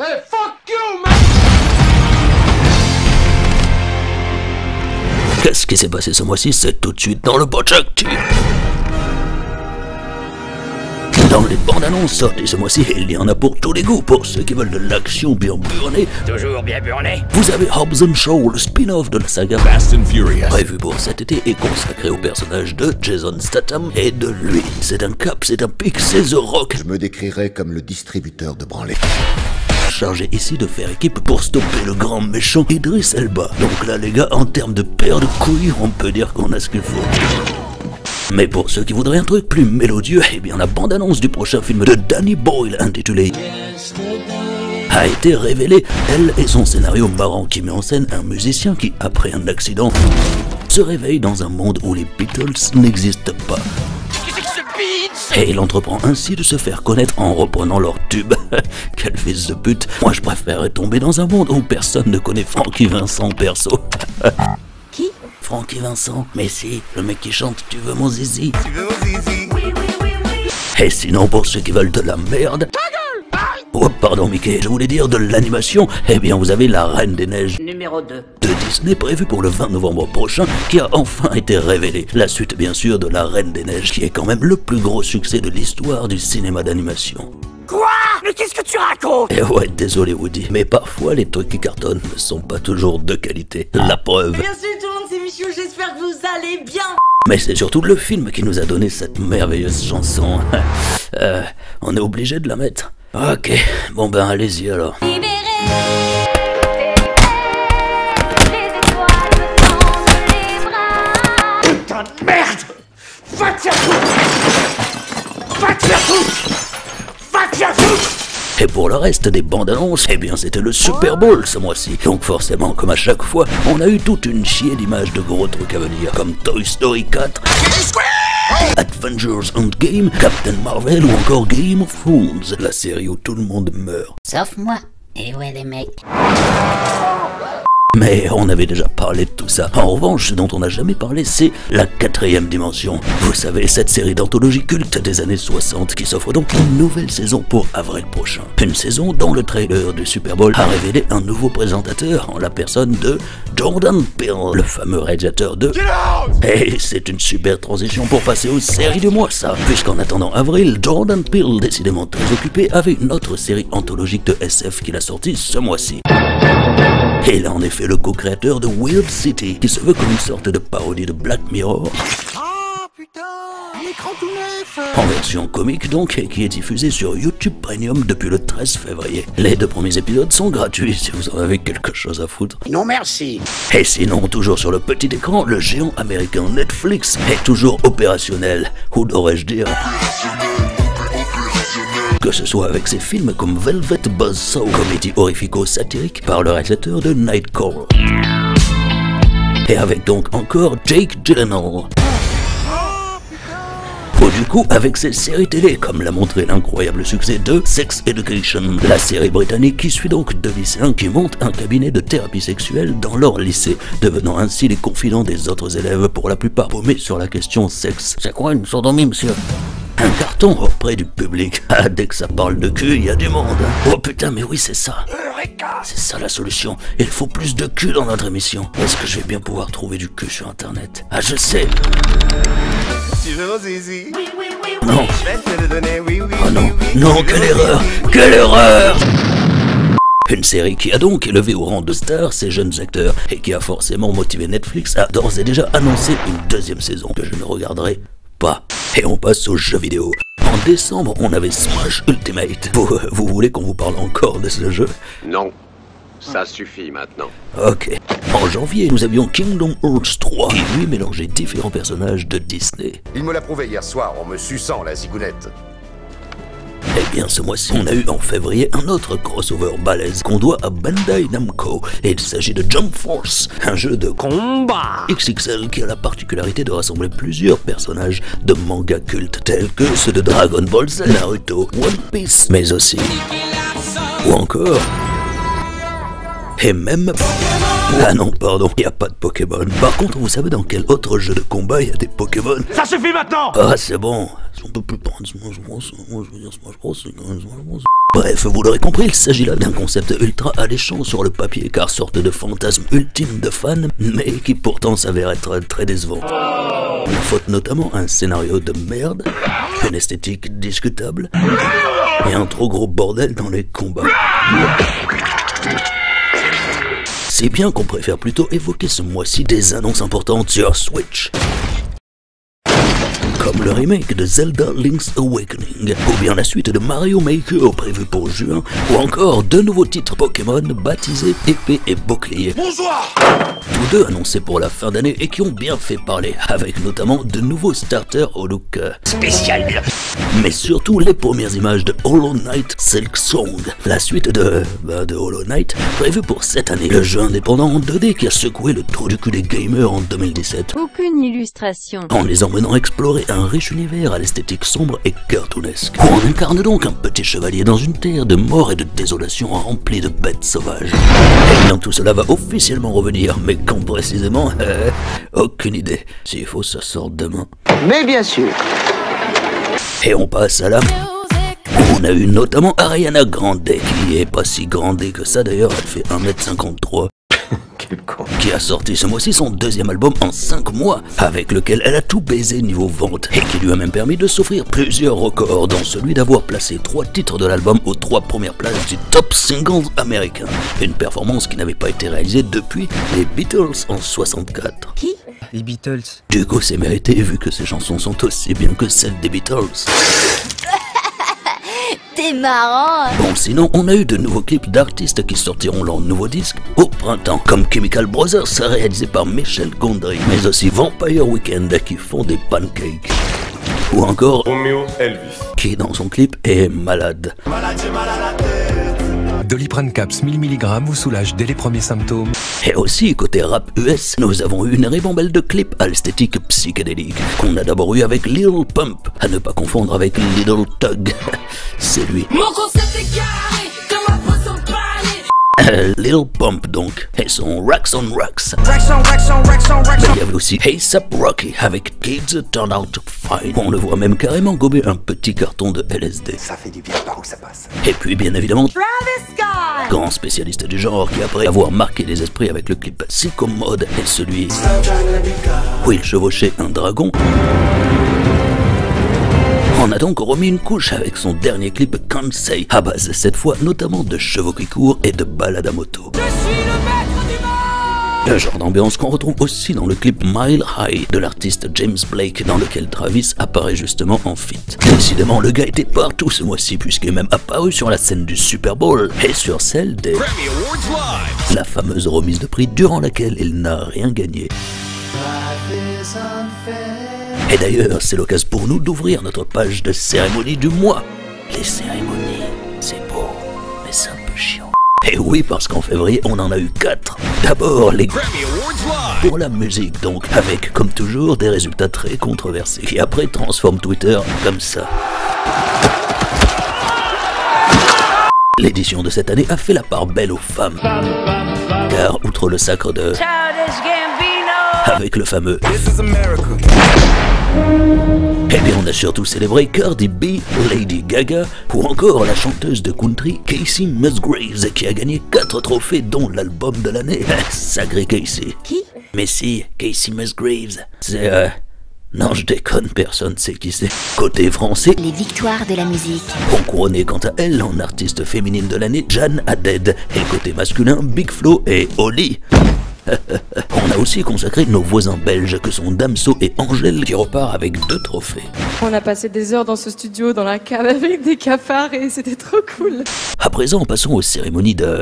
Hey, fuck you, man! Qu'est-ce qui s'est passé ce mois-ci? C'est tout de suite dans le Botch Actu. Dans les bandes annonces sorties ce mois-ci, il y en a pour tous les goûts. Pour ceux qui veulent de l'action bien burnée, Toujours bien burné. vous avez Hobbs & Shaw, le spin-off de la saga Fast and Furious. prévu pour cet été et consacré au personnage de Jason Statham et de lui. C'est un cap, c'est un pic, c'est The Rock. Je me décrirais comme le distributeur de branlées. Chargé ici de faire équipe pour stopper le grand méchant Idris Elba. Donc là les gars, en termes de paire de couilles, on peut dire qu'on a ce qu'il faut. Mais pour ceux qui voudraient un truc plus mélodieux, eh bien la bande-annonce du prochain film de Danny Boyle intitulé a été révélée. Elle et son scénario marrant qui met en scène un musicien qui, après un accident, se réveille dans un monde où les Beatles n'existent pas. Et il entreprend ainsi de se faire connaître en reprenant leur tube. Quel fils de pute. Moi je préférerais tomber dans un monde où personne ne connaît Francky Vincent perso. Qui? Francky Vincent? Mais si, le mec qui chante Tu veux mon zizi? Tu veux mon zizi? Oui, oui, oui, oui. Et sinon pour ceux qui veulent de la merde... Oh pardon Mickey, je voulais dire de l'animation. Eh bien vous avez La Reine des Neiges Numéro 2. de Disney prévue pour le 20 novembre prochain qui a enfin été révélée. La suite bien sûr de La Reine des Neiges qui est quand même le plus gros succès de l'histoire du cinéma d'animation. Quoi? Mais qu'est-ce que tu racontes? Et ouais, désolé Woody, mais parfois les trucs qui cartonnent ne sont pas toujours de qualité. La preuve. Bien sûr tout le monde, c'est Michou, j'espère que vous allez bien. Mais c'est surtout le film qui nous a donné cette merveilleuse chanson. On est obligé de la mettre. Ok, bon ben allez-y alors. Putain de merde! Va te faire foutre! Va te faire foutre! Va te faire foutre! Et pour le reste des bandes annonces, eh bien c'était le Super Bowl ce mois-ci. Donc forcément, comme à chaque fois, on a eu toute une chier d'images de gros trucs à venir, comme Toy Story 4, Avengers Endgame, Captain Marvel ou encore Game of Thrones, la série où tout le monde meurt. Sauf moi. Et ouais les mecs. Mais on avait déjà parlé de tout ça. En revanche, ce dont on n'a jamais parlé, c'est la 4ème dimension. Vous savez, cette série d'anthologie culte des années 60 qui s'offre donc une nouvelle saison pour avril prochain. Une saison dont le trailer du Super Bowl a révélé un nouveau présentateur en la personne de Jordan Peele, le fameux réalisateur de... Et c'est une super transition pour passer aux séries du mois, ça. Puisqu'en attendant avril, Jordan Peele, décidément très occupé, avait une autre série anthologique de SF qu'il a sortie ce mois-ci. Et il a en effet le co-créateur de Weird City, qui se veut comme une sorte de parodie de Black Mirror. Ah putain! L'écran tout neuf! En version comique donc, et qui est diffusée sur YouTube Premium depuis le 13 février. Les 2 premiers épisodes sont gratuits si vous en avez quelque chose à foutre. Non merci. Et sinon, toujours sur le petit écran, le géant américain Netflix est toujours opérationnel. Ou devrais-je dire... Que ce soit avec ses films comme Velvet Buzzsaw, comédie horrifico-satirique par le réalisateur de Nightcrawler. Et avec donc encore Jake Gyllenhaal. Ou du coup avec ses séries télé, comme l'a montré l'incroyable succès de Sex Education, la série britannique qui suit donc 2 lycéens qui montent un cabinet de thérapie sexuelle dans leur lycée, devenant ainsi les confidents des autres élèves, pour la plupart paumés sur la question sexe. C'est quoi une sodomie, monsieur? Un carton auprès du public. Ah, dès que ça parle de cul, il y a du monde. Oh putain, mais oui, c'est ça. C'est ça la solution. Il faut plus de cul dans notre émission. Est-ce que je vais bien pouvoir trouver du cul sur internet? Ah, je sais. Tu veux mon zizi? Oui, oui, oui, oui. Non. Je vais te le donner, oui, oui. Oh non, oui, oui. non, Tu veux quelle mon erreur! zizi? Quelle erreur! Une série qui a donc élevé au rang de star ces jeunes acteurs et qui a forcément motivé Netflix à d'ores et déjà annoncer une 2e saison que je ne regarderai pas. Et on passe aux jeux vidéo. En décembre, on avait Smash Ultimate. Vous voulez qu'on vous parle encore de ce jeu? Non, ça suffit maintenant. Ok. En janvier, nous avions Kingdom Hearts 3, qui lui mélangeait différents personnages de Disney. Il me l'a prouvé hier soir en me suçant la zigounette. Eh bien, ce mois-ci, on a eu en février un autre crossover balèze qu'on doit à Bandai Namco. Et il s'agit de Jump Force, un jeu de combat XXL qui a la particularité de rassembler plusieurs personnages de manga cultes tels que ceux de Dragon Ball Z, Naruto, One Piece, mais aussi... ou encore... et même... Ah non, pardon, y a pas de Pokémon. Par contre, vous savez dans quel autre jeu de combat y a des Pokémon? Ça suffit maintenant! Ah, c'est bon. On peut plus prendre Smash Bros. Moi, je veux dire Smash Bros, c'est quand même Smash Bros. Bref, vous l'aurez compris, il s'agit là d'un concept ultra alléchant sur le papier, car sorte de fantasme ultime de fans, mais qui pourtant s'avère être très décevant. La faute notamment un scénario de merde, une esthétique discutable, et un trop gros bordel dans les combats. C'est bien qu'on préfère plutôt évoquer ce mois-ci des annonces importantes sur Switch. Comme le remake de Zelda Link's Awakening, ou bien la suite de Mario Maker prévue pour juin, ou encore deux nouveaux titres Pokémon baptisés Épée et Bouclier. Bonsoir! Tous deux annoncés pour la fin d'année et qui ont bien fait parler, avec notamment de nouveaux starters au look Spécial. mais surtout les premières images de Hollow Knight Silk Song, la suite de Hollow Knight, prévue pour cette année. Le jeu indépendant en 2D qui a secoué le trou du cul des gamers en 2017. Aucune illustration. En les emmenant explorer un riche univers à l'esthétique sombre et cartoonesque. On incarne donc un petit chevalier dans une terre de mort et de désolation remplie de bêtes sauvages. Et bien tout cela va officiellement revenir, mais quand précisément, aucune idée. S'il faut, ça sort demain. Mais bien sûr. Et on passe à la... On a eu notamment Ariana Grande, qui est pas si grande que ça d'ailleurs, elle fait 1m53. Quel con. Qui a sorti ce mois-ci son deuxième album en 5 mois, avec lequel elle a tout baisé niveau vente, et qui lui a même permis de s'offrir plusieurs records, dont celui d'avoir placé 3 titres de l'album aux 3 premières places du Top Singles américain. Une performance qui n'avait pas été réalisée depuis les Beatles en 64. Qui? Les Beatles. Du coup, c'est mérité vu que ses chansons sont aussi bien que celles des Beatles. T'es marrant. Bon, sinon, on a eu de nouveaux clips d'artistes qui sortiront leur nouveau disque au printemps, comme Chemical Brothers, réalisé par Michel Gondry, mais aussi Vampire Weekend, qui font des pancakes. Ou encore Romeo Elvis. qui, dans son clip, est malade. Doliprane Caps 1000 mg vous soulage dès les premiers symptômes. Et aussi, côté rap US, nous avons eu une ribambelle de clips à l'esthétique psychédélique, qu'on a d'abord eu avec Lil Pump, à ne pas confondre avec Little Tug. C'est lui. Mon concept est carré, comme un poisson pané. Lil Pump donc, et son Racks on Racks. Racks. Mais il y avait aussi A$AP Rocky avec Kids Turn Out Fine. On le voit même carrément gober un petit carton de LSD. Ça fait du bien par où ça passe. Et puis bien évidemment, Travis Scott. grand spécialiste du genre qui après avoir marqué les esprits avec le clip Psycho Mode et celui où il chevauchait un dragon, on a donc remis une couche avec son dernier clip Kansei, à base cette fois notamment de chevaux qui courent et de balades à moto. Je suis le maître du monde. Le genre d'ambiance qu'on retrouve aussi dans le clip Mile High de l'artiste James Blake, dans lequel Travis apparaît justement en feat. Décidément, le gars était partout ce mois-ci, puisqu'il est même apparu sur la scène du Super Bowl et sur celle des la fameuse remise de prix durant laquelle il n'a rien gagné. Et d'ailleurs, c'est l'occasion pour nous d'ouvrir notre page de cérémonie du mois. Les cérémonies, c'est beau, mais c'est un peu chiant. Et oui, parce qu'en février, on en a eu 4. D'abord, les pour la musique, donc, avec, comme toujours, des résultats très controversés, qui après transforment Twitter comme ça. L'édition de cette année a fait la part belle aux femmes. Car, outre le sacre de... avec le fameux... Eh bien, on a surtout célébré Cardi B, Lady Gaga, ou encore la chanteuse de country Casey Musgraves, qui a gagné 4 trophées, dont l'album de l'année. Sacré Casey. Qui? Mais si, Casey Musgraves. C'est non, je déconne, personne sait qui c'est. Côté français, Les victoires de la musique. on couronnait quant à elle en artiste féminine de l'année Jeanne Haddad, et côté masculin, Big Flo et Oli. On a aussi consacré nos voisins belges que sont Damso et Angèle, qui repart avec 2 trophées. On a passé des heures dans ce studio, dans la cave avec des cafards et c'était trop cool. À présent, passons aux cérémonies de...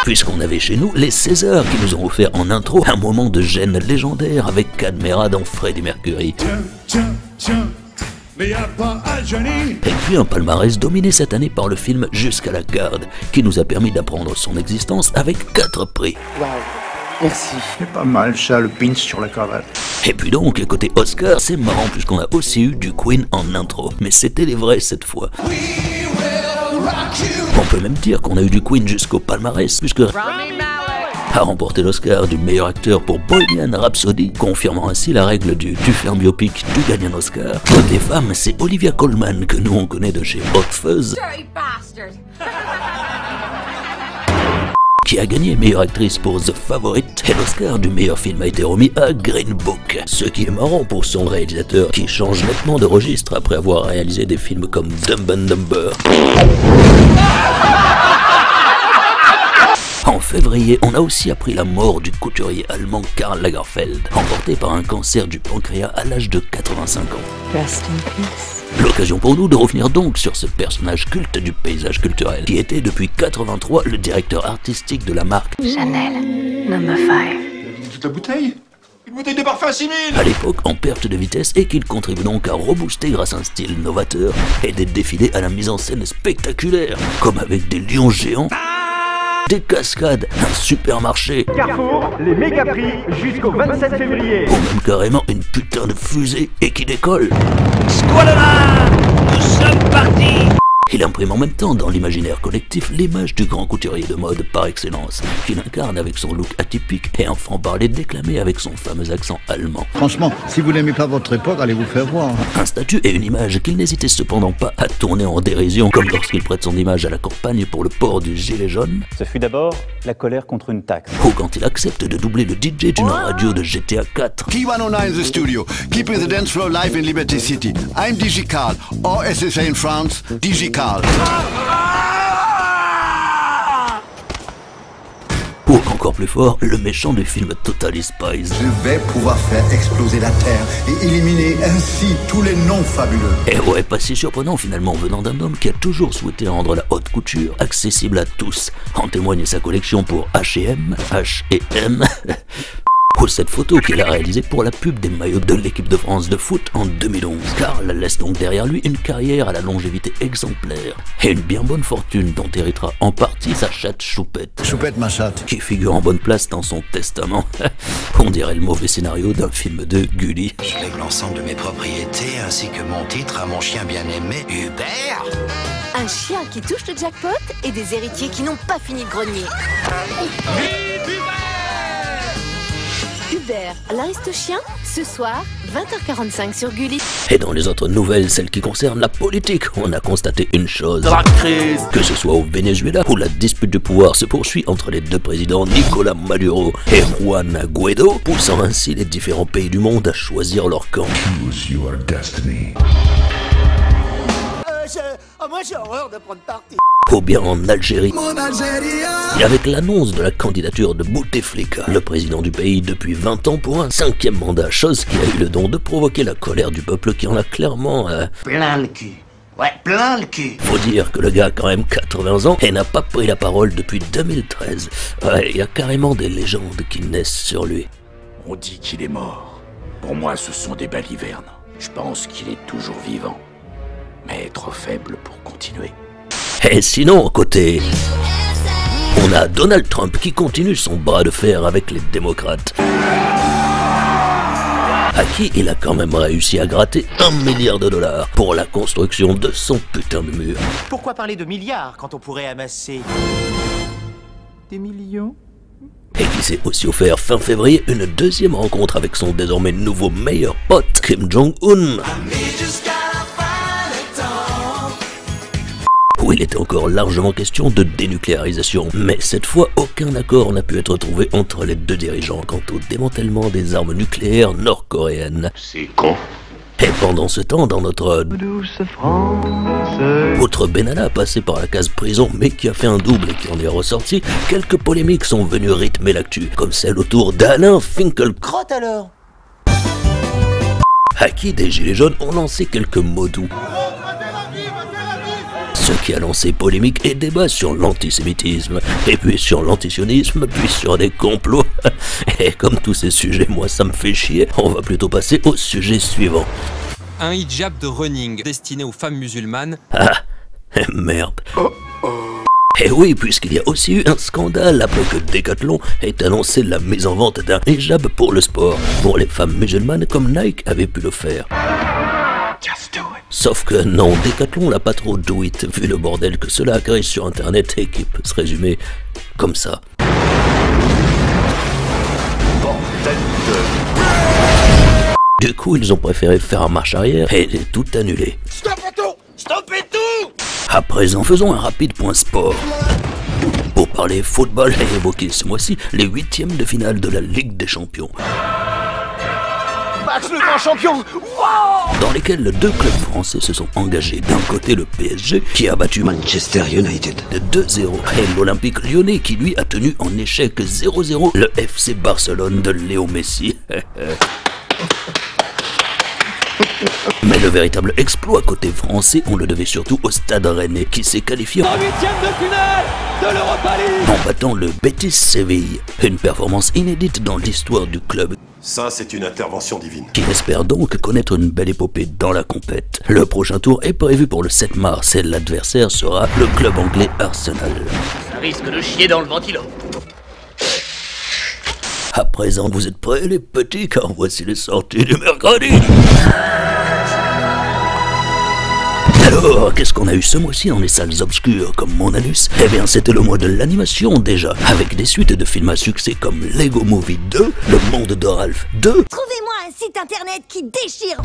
Puisqu'on avait chez nous les Césars qui nous ont offert en intro un moment de gêne légendaire avec Cadmera dans Freddie Mercury. Mais y'a pas à Johnny. Et puis un palmarès dominé cette année par le film Jusqu'à la garde, qui nous a permis d'apprendre son existence avec 4 prix. Merci. C'est pas mal ça, le pinch sur la cravate. Et puis donc, côté Oscar, c'est marrant puisqu'on a aussi eu du Queen en intro, mais c'était les vrais cette fois. On peut même dire qu'on a eu du Queen jusqu'au palmarès, puisque a remporté l'Oscar du meilleur acteur pour Bohemian Rhapsody, confirmant ainsi la règle du tu fais un biopic, tu gagnes un Oscar. Côté femmes, c'est Olivia Colman, que nous on connaît de chez Hot Fuzz, qui a gagné meilleure actrice pour The Favorite, et l'Oscar du meilleur film a été remis à Green Book. Ce qui est marrant pour son réalisateur, qui change nettement de registre après avoir réalisé des films comme Dumb and Dumber. En février, on a aussi appris la mort du couturier allemand Karl Lagerfeld, emporté par un cancer du pancréas à l'âge de 85 ans. Rest in peace. L'occasion pour nous de revenir donc sur ce personnage culte du paysage culturel, qui était depuis 83 le directeur artistique de la marque Chanel, number 5. Toute la bouteille? Une bouteille de parfum à 6000! à l'époque en perte de vitesse et qu'il contribue donc à rebooster grâce à un style novateur et des défilés à la mise en scène spectaculaire, comme avec des lions géants, des cascades, un supermarché, Carrefour, les méga prix jusqu'au 27 février. ou même carrément une putain de fusée et qui décolle. Squalana, nous sommes partis. Il imprime en même temps dans l'imaginaire collectif l'image du grand couturier de mode par excellence, qu'il incarne avec son look atypique et un franc-parler déclamé avec son fameux accent allemand. Franchement, si vous n'aimez pas votre époque, allez vous faire voir. Un statut et une image qu'il n'hésitait cependant pas à tourner en dérision, comme lorsqu'il prête son image à la campagne pour le port du gilet jaune. Ce fut d'abord la colère contre une taxe. Ou quand il accepte de doubler le DJ d'une radio de GTA 4. T109 in the studio, keeping the dance floor live in Liberty City. I'm DJ Carl, or as they say in France, DJ Carl. Ou encore plus fort, le méchant du film Totally Spies. Je vais pouvoir faire exploser la Terre et éliminer ainsi tous les noms fabuleux. Et ouais, pas si surprenant finalement venant d'un homme qui a toujours souhaité rendre la haute couture accessible à tous. En témoigne sa collection pour H&M, H&M, ou cette photo qu'il a réalisée pour la pub des maillots de l'équipe de France de foot en 2011. Karl laisse donc derrière lui une carrière à la longévité exemplaire et une bien bonne fortune dont héritera en partie sa chatte Choupette. Choupette ma chatte. Qui figure en bonne place dans son testament. On dirait le mauvais scénario d'un film de Gulli. Je lègue l'ensemble de mes propriétés ainsi que mon titre à mon chien bien-aimé, Hubert. Un chien qui touche le jackpot et des héritiers qui n'ont pas fini de grogner. Hubert, l'Aristochien, ce soir, 20h45 sur Gulli. Et dans les autres nouvelles, celles qui concernent la politique, on a constaté une chose. La crise. Que ce soit au Venezuela, où la dispute de pouvoir se poursuit entre les deux présidents Nicolás Maduro et Juan Guaidó, poussant ainsi les différents pays du monde à choisir leur camp. Choose your destiny. Moi j'ai horreur de prendre parti. Ou bien en Algérie. Et avec l'annonce de la candidature de Bouteflika, le président du pays depuis 20 ans pour un 5e mandat, chose qui a eu le don de provoquer la colère du peuple qui en a clairement... plein le cul. Ouais, plein le cul. Faut dire que le gars a quand même 80 ans et n'a pas pris la parole depuis 2013. Ouais, il y a carrément des légendes qui naissent sur lui. On dit qu'il est mort. Pour moi, ce sont des balivernes. Je pense qu'il est toujours vivant. Mais trop faible pour continuer. Et sinon, côté... on a Donald Trump qui continue son bras de fer avec les démocrates. À qui il a quand même réussi à gratter $1 milliard pour la construction de son putain de mur. Pourquoi parler de milliards quand on pourrait amasser... des millions? Et qui s'est aussi offert fin février une deuxième rencontre avec son désormais nouveau meilleur pote, Kim Jong-un. Où il était encore largement question de dénucléarisation, mais cette fois aucun accord n'a pu être trouvé entre les deux dirigeants quant au démantèlement des armes nucléaires nord-coréennes. C'est con. Et pendant ce temps, dans notre douce France, outre Benalla passé par la case prison mais qui a fait un double et qui en est ressorti, quelques polémiques sont venues rythmer l'actu, comme celle autour d'Alain Finkielkraut. Crotte alors. À qui des gilets jaunes ont lancé quelques mots doux. Ce qui a lancé polémique et débat sur l'antisémitisme, et puis sur l'antisionisme, puis sur des complots. Et comme tous ces sujets, moi ça me fait chier, on va plutôt passer au sujet suivant. Un hijab de running destiné aux femmes musulmanes. Ah, merde. Et oui, puisqu'il y a aussi eu un scandale après que Decathlon ait annoncé la mise en vente d'un hijab pour le sport, pour les femmes musulmanes comme Nike avait pu le faire. Just do it. Sauf que non, Decathlon l'a pas trop do it, vu le bordel que cela a créé sur internet et qui peut se résumer comme ça. Du coup, ils ont préféré faire marche arrière et tout annuler. Stoppez tout! Stoppez tout! À présent, faisons un rapide point sport. Pour parler football et évoquer ce mois-ci les 8e de finale de la Ligue des Champions. Max le grand champion! Wow! Dans lesquels deux clubs français se sont engagés. D'un côté le PSG qui a battu Manchester United de 2-0 et l'Olympique Lyonnais qui lui a tenu en échec 0-0 le FC Barcelone de Léo Messi. Mais le véritable exploit côté français, on le devait surtout au Stade Rennais qui s'est qualifié en 8e de finale de l'Europa League en battant le Betis Séville. Une performance inédite dans l'histoire du club. Ça, c'est une intervention divine. Qui espère donc connaître une belle épopée dans la compète. Le prochain tour est prévu pour le 7 mars et l'adversaire sera le club anglais Arsenal. Ça risque de chier dans le ventilo. À présent, vous êtes prêts les petits, car voici les sorties du mercredi. Alors, qu'est-ce qu'on a eu ce mois-ci dans les salles obscures comme mon anus? Eh bien, c'était le mois de l'animation déjà, avec des suites de films à succès comme Lego Movie 2, Le Monde de Ralph 2. Trouvez-moi un site internet qui déchire.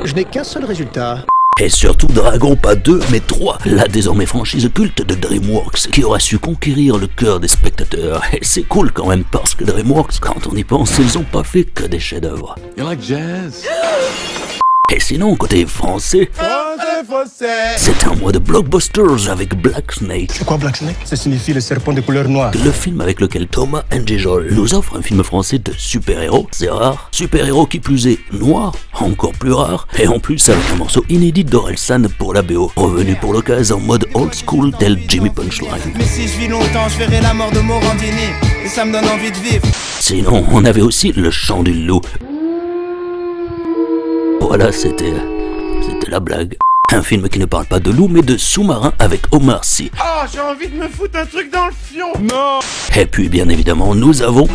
Je n'ai qu'un seul résultat. Et surtout Dragon, pas 2 mais 3, la désormais franchise culte de DreamWorks, qui aura su conquérir le cœur des spectateurs. Et c'est cool quand même, parce que DreamWorks, quand on y pense, ils ont pas fait que des chefs-d'œuvre. You like jazz? Et sinon, côté français, c'est un mois de blockbusters avec Black Snake. C'est quoi Black Snake? Ça signifie le serpent de couleur noire. Le film avec lequel Thomas N'Gijol nous offre un film français de super-héros, c'est rare. Super-héros qui plus est noir, encore plus rare, et en plus avec un morceau inédit d'Orelsan pour la BO, revenu pour l'occasion en mode old school tel Jimmy Punchline. Mais si je vis longtemps, je verrai la mort de Morandini, et ça me donne envie de vivre. Sinon, on avait aussi Le Chant du Loup. Voilà, c'était la blague. Un film qui ne parle pas de loup, mais de sous-marin avec Omar Sy. Oh, j'ai envie de me foutre un truc dans le fion. Non. Et puis, bien évidemment, nous avons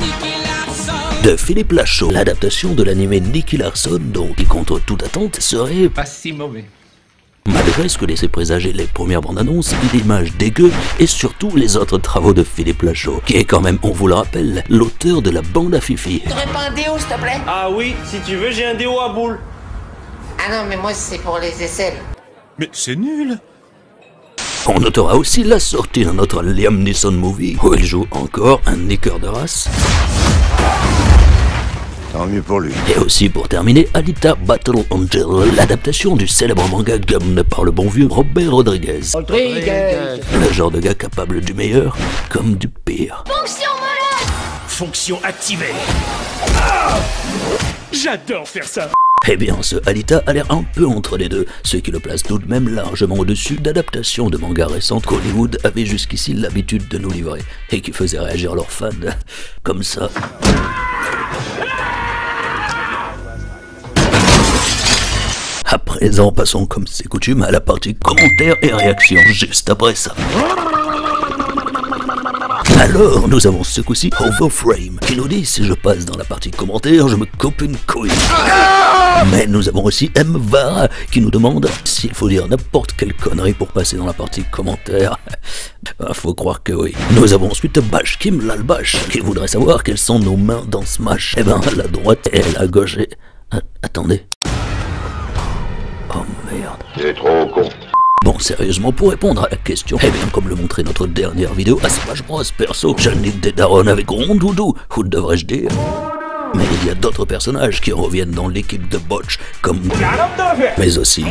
de Philippe Lachaud, l'adaptation de l'animé Nicky Larson, dont, qui contre toute attente, serait pas si mauvais. Malgré ce que laissaient présager les premières bandes annonces, l'image dégueu et surtout les autres travaux de Philippe Lachaud, qui est quand même, on vous le rappelle, l'auteur de la bande à Fifi. T'aurais pas un déo, s'il te plaît? Ah oui, si tu veux, j'ai un déo à boule. Ah non, mais moi, c'est pour les aisselles. Mais c'est nul. On notera aussi la sortie d'un autre Liam Neeson movie, où il joue encore un niqueur de race. Tant mieux pour lui. Et aussi pour terminer, Alita Battle Angel, l'adaptation du célèbre manga Gum par le bon vieux Robert Rodriguez. Le genre de gars capable du meilleur comme du pire. Fonction molette. Fonction activée. Ah, j'adore faire ça. Eh bien, ce Alita a l'air un peu entre les deux, ce qui le place tout de même largement au-dessus d'adaptations de mangas récentes qu'Hollywood avait jusqu'ici l'habitude de nous livrer, et qui faisaient réagir leurs fans comme ça. À présent, passons comme c'est coutume à la partie commentaires et réactions, juste après ça. Alors, nous avons ce coup-ci Overframe, qui nous dit si je passe dans la partie commentaires, je me coupe une couille. Mais nous avons aussi M. Vara, qui nous demande s'il faut dire n'importe quelle connerie pour passer dans la partie commentaires. Faut croire que oui. Nous avons ensuite Bashkim Lalbash, qui voudrait savoir quelles sont nos mains dans Smash. Eh ben, la droite et la gauche est... attendez. Oh merde. C'est trop con. Bon, sérieusement, pour répondre à la question, eh bien, comme le montrait notre dernière vidéo à Smash Bros, perso, je nique des darons avec Rondoudou, ou devrais-je dire. Mais il y a d'autres personnages qui reviennent dans l'équipe de Botch, comme... mais aussi...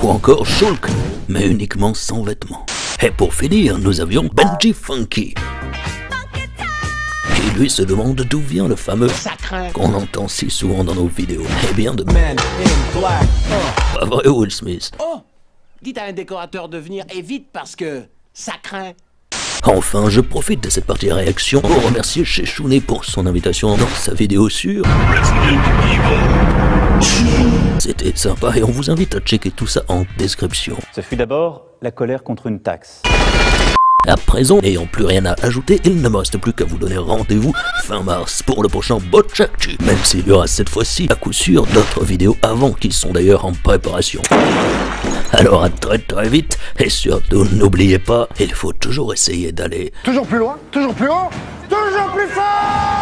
ou encore Shulk, mais uniquement sans vêtements. Et pour finir, nous avions Benji Funky, qui lui se demande d'où vient le fameux qu'on entend si souvent dans nos vidéos. Eh bien de... Pas vrai, Will Smith? Oh, dites à un décorateur de venir et vite parce que ça craint. Enfin, je profite de cette partie réaction pour remercier Chechouné pour son invitation dans sa vidéo sur... C'était sympa et on vous invite à checker tout ça en description. Ce fut d'abord la colère contre une taxe. À présent, n'ayant plus rien à ajouter, il ne me reste plus qu'à vous donner rendez-vous fin mars pour le prochain Botch Actu, même s'il y aura cette fois-ci à coup sûr d'autres vidéos avant qui sont d'ailleurs en préparation. Alors à très très vite, et surtout n'oubliez pas, il faut toujours essayer d'aller toujours plus loin, toujours plus haut, toujours plus fort.